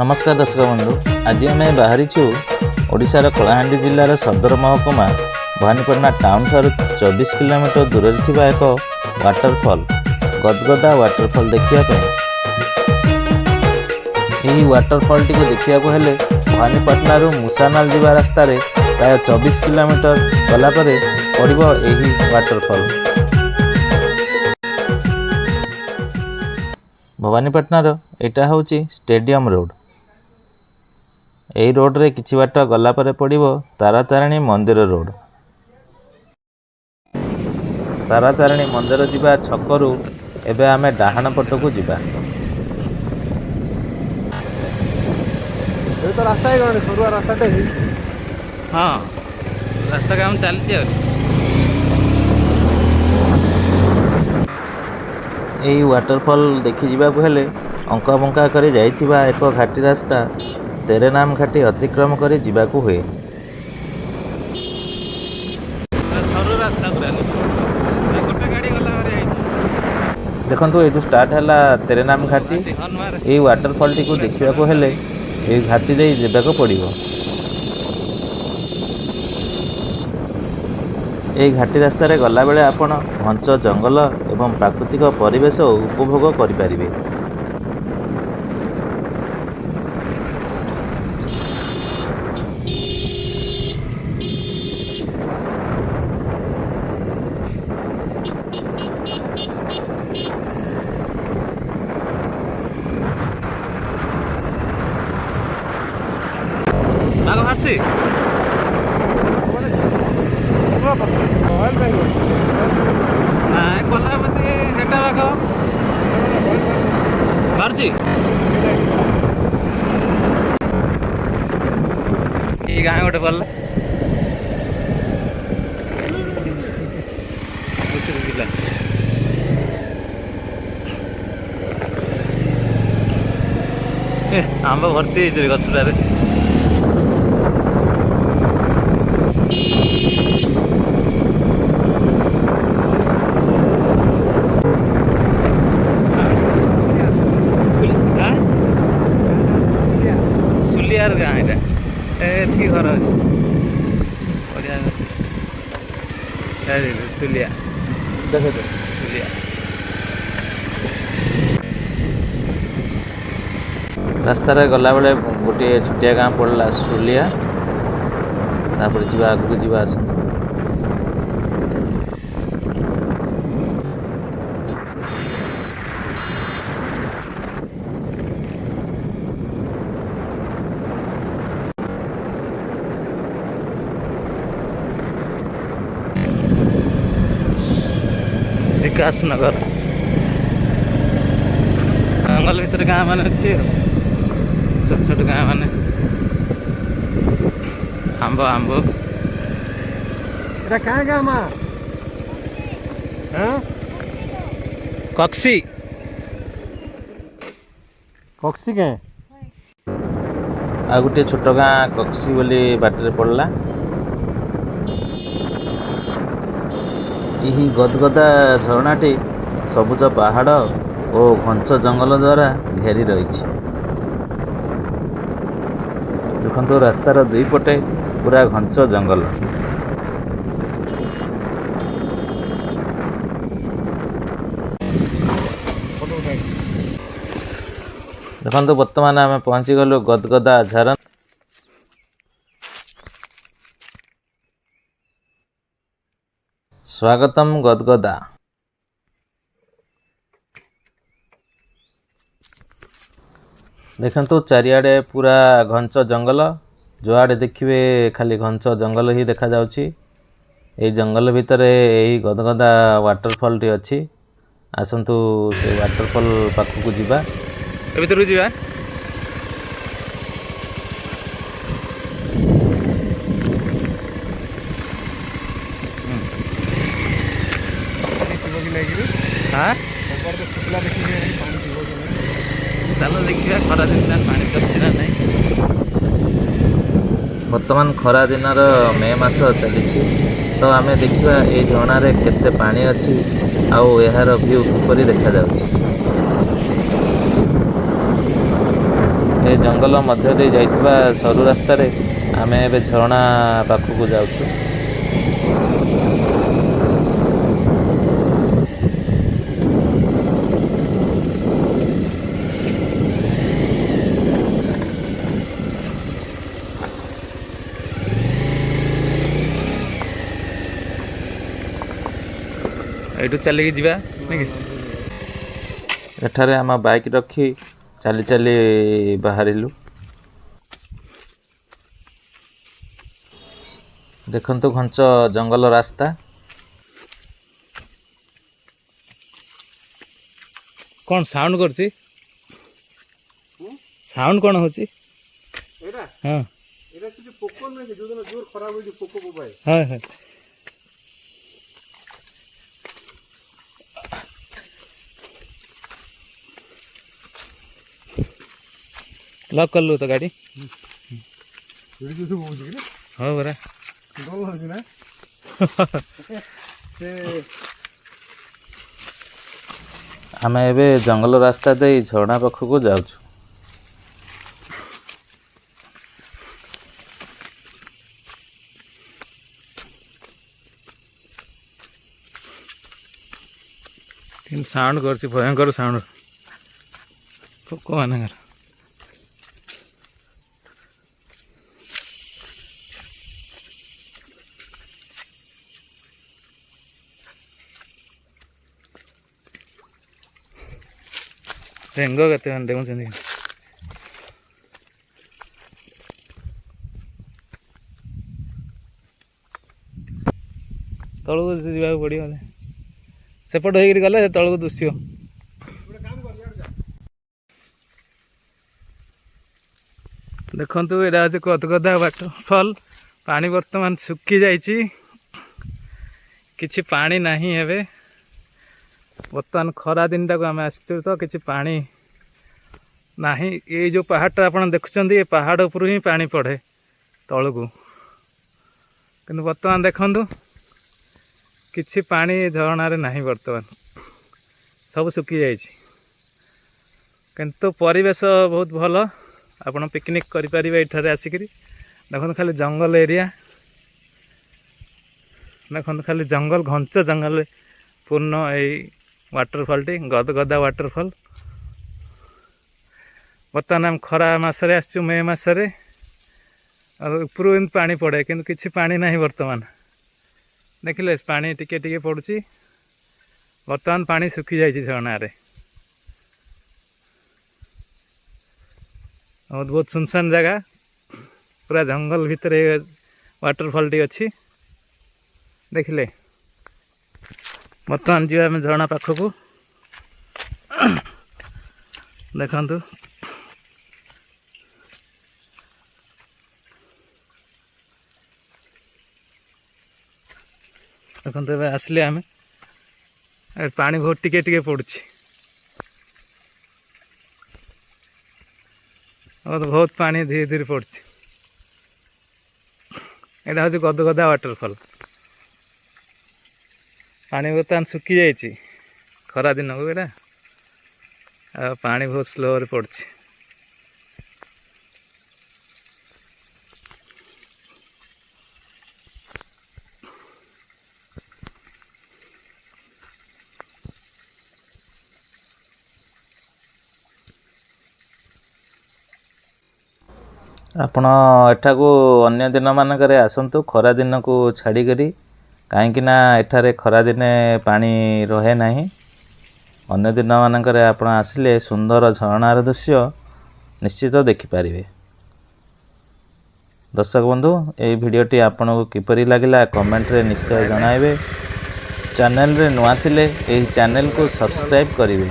नमस्कार दर्शक बंधु, आज आम बाहरीचु ओडिशार कलाहांडी जिलार सदर महकुमा भवानीपटना टाउन ठार 24 किलोमीटर दूर थिबा एक वाटरफॉल गदगदा वाटरफॉल देखा। यही वाटरफॉल टी देखा हेले भवानीपटना मुसानाल जावा रास्ता प्राय 24 किलोमीटर गलापर पड़ो यही वाटरफॉल। भवानीपटनार एटा हूँ स्टेडियम रोड। यही रोड रे किछि बाट गला परे पड़िबो तारातारिणी मंदिर रोड। तारातारिणी मंदिर जिबा छकरू एबे आमे डाहाण पटकू जिबा। ये तो रास्ता है सरुआ रास्ता टे हाँ रास्ता काम चलछि। यही वाटरफॉल देखि जिबाकू हेले अंका बंका करी जाइथिबा एक घाटी रास्ता तेरेनाम घाटी अतिक्रम करी जिबाकू हुए। देखंतु ये जो स्टार्ट हैला तेरेनाम घाटी ये वाटरफॉल टी को देखिबाकू हेले ये घाटी दे जिबाकू पड़िबो। ये घाटी रास्ता रे गला बेले आपण घंच जंगल एवं प्राकृतिक परिवेश उपभोग करि परिबे। नाग हारसी ନାଇଁ କଥା ମତେ ହେଟା ବାକ ବାହାରୁଛି ଏଇ ଗାଁ ଗୋଟେ ପଡ଼ିଲା ଆମ୍ବ ଭର୍ତ୍ତି ହେଇଛି ଗଛଟାରେ। सुलियार गाँ एति घर अच्छे बढ़िया सुलिया देख सुलिया रास्तार गला बेले गोटे छोटिया गाँ पड़ला सुलिया तापर जी आगू जा आस विकास नगर जंगल भीतर गाँ मान अच्छे छोट छोट गाँ मान आंब आंब कहाँ गाँ माँ कक्सी कक्सी के आ गोटे छोट गाँ कक्सी बोली बाटर पड़ला। यही गदगदा झरणाटी सबुज पहाड़ और घंच जंगल द्वारा घेरी रही। देखो रास्तार दुई पटे पूरा घंच जंगल। देखो बर्तमान आम पहुँची गलु गदगदा झरना। स्वागतम गदगदा। देखंतु चारिआडे पूरा घंच जंगल, जो आड़े देखिए खाली घंच जंगल ही देखा जाउची। ए जंगल भितर यही गदगदा वाटरफॉल टी अच्छी। आसंतु से वाटरफॉल पाखक जीवा भीतर जीवा। हाँ चलो देखिए खरा दिन पानी अच्छी ना नहीं। बर्तमान खरा दिन मे मास चली तो आम देखा ये झरणार केते पानी अच्छी आउ यार व्यू किपरि देखा जाउछि। ଏ ଜଙ୍ଗଲ ମଧ୍ୟ ଦେଇ ଯାଇଥିବା ସରୁ ରାସ୍ତାରେ ଆମେ ଏବେ ଝରଣା ପାଖକୁ ଯାଉଛୁ। ଏଇଠୁ ଚାଲିକି ଯିବା ନାଇଁ କି? ଏଠାରେ ଆମ ବାଇକ୍ ରଖି ଚାଲି ଚାଲି ବାହାରିଲୁ। ଦେଖନ୍ତୁ ଘଞ୍ଚ ଜଙ୍ଗଲ ରାସ୍ତା। कौन साउंड करछि साउंड कौन होछि एरा हां एरा से पोको नै जो दिन जोर खराब होई पोको बोबाई हां हां लॉक कर लो तो गाड़ी ये जो बोझ के हां बरा डल होछि ना से ଆମେ ଏବେ ଜଙ୍ଗଲ ରାସ୍ତା ଦେଇ ଝରଣା ପାଖକୁ ଯାଉଛୁ। तीन साउंड करछि भयंकर साउंड पोको मानकर ढेंग केते डेउछन तळକୁ ଯିବାକୁ ପଡ଼ିବ ସେପଟ ହେଇକି ଗଲେ ତଳକୁ ଦୁସିବ। ଦେଖନ୍ତୁ ଏଇଟା ହେଉଛି ଗଦଗଦା ୱାଟରଫଲ୍। ପାଣି ବର୍ତ୍ତମାନ ଶୁଖି ଯାଇଛି, କିଛି ପାଣି ନାହିଁ। ଏବେ ବର୍ତ୍ତମାନ ଖରା ଦିନଟାକୁ ଆମେ ଆସିଛୁ ତ କିଛି ପାଣି ନାହିଁ। ଏଇ ଯେଉଁ ପାହାଡ଼ଟା ଆପଣ ଦେଖୁଛନ୍ତି ଏ ପାହାଡ଼ ଉପରୁ ହିଁ ପାଣି ପଡ଼େ ତଳକୁ, କିନ୍ତୁ ବର୍ତ୍ତମାନ ଦେଖନ୍ତୁ କିଛି ପାଣି ଝରଣାରେ ନାହିଁ। ବର୍ତ୍ତମାନ ସବୁ ଶୁଖି ଯାଇଛି, କିନ୍ତୁ ପରିବେଶ ବହୁତ ଭଲ। ଆପଣ ପିକନିକ୍ କରିପାରିବେ ଏଠାରେ ଆସିକରି। ଦେଖନ୍ତୁ ଖାଲି ଜଙ୍ଗଲ ଏରିଆ, ଦେଖନ୍ତୁ ଖାଲି ଜଙ୍ଗଲ, ଘଞ୍ଚ ଜଙ୍ଗଲ ପୂର୍ଣ୍ଣ ଏଇ ୱାଟରଫଲ୍ଟି ଗଦଗଦା ୱାଟରଫଲ୍। ବର୍ତ୍ତମାନ ଆମେ ଖରା ମାସରେ ଆସିଛୁ, ମେ ମାସରେ। ଉପରୁ ଏମିତି ପାଣି ପଡ଼େ, କିନ୍ତୁ କିଛି ପାଣି ନାହିଁ ବର୍ତ୍ତମାନ। ଦେଖିଲେ ପାଣି ଟିକେ ଟିକେ ପଡ଼ୁଛି। ବର୍ତ୍ତମାନ ପାଣି ଶୁଖି ଯାଇଛି ଝରଣାରେ। ବହୁତ ସୁନସାନ ଜାଗା, ପୁରା ଜଙ୍ଗଲ ଭିତରେ ୱାଟରଫଲ୍ଟି ଅଛି। ଦେଖିଲେ ବର୍ତ୍ତମାନ ଯିବା ଆମେ ଝରଣା ପାଖକୁ। ଦେଖନ୍ତୁ ଦେଖନ୍ତୁ ଏବେ ଆସିଲେ ଆମେ, ପାଣି ବହୁତ ଟିକେ ଟିକେ ପଡ଼ୁଛି। ବହୁତ ପାଣି ଧୀରେ ଧୀରେ ପଡ଼ୁଛି। ଏଇଟା ହେଉଛି ଗଦଗଦା ୱାଟରଫଲ୍। ପାଣି ବର୍ତ୍ତମାନ ଶୁଖି ଯାଇଛି ଖରା ଦିନକୁ ଏଇଟା, ଆଉ ପାଣି ବହୁତ ସ୍ଲୋରେ ପଡ଼ୁଛି। ଆପଣ ଏଠାକୁ ଅନ୍ୟ ଦିନମାନଙ୍କରେ ଆସନ୍ତୁ, ଖରା ଦିନକୁ ଛାଡ଼ିକରି, କାହିଁକିନା ଏଠାରେ ଖରାଦିନେ ପାଣି ରହେ ନାହିଁ। ଅନ୍ୟ ଦିନମାନଙ୍କରେ ଆପଣ ଆସିଲେ ସୁନ୍ଦର ଝରଣାର ଦୃଶ୍ୟ ନିଶ୍ଚିତ ଦେଖିପାରିବେ। ଦର୍ଶକ ବନ୍ଧୁ, ଏହି ଭିଡ଼ିଓଟି ଆପଣଙ୍କୁ କିପରି ଲାଗିଲା କମେଣ୍ଟରେ ନିଶ୍ଚୟ ଜଣାଇବେ। ଚ୍ୟାନେଲରେ ନୂଆ ଥିଲେ ଏହି ଚ୍ୟାନେଲକୁ ସବସ୍କ୍ରାଇବ୍ କରିବେ।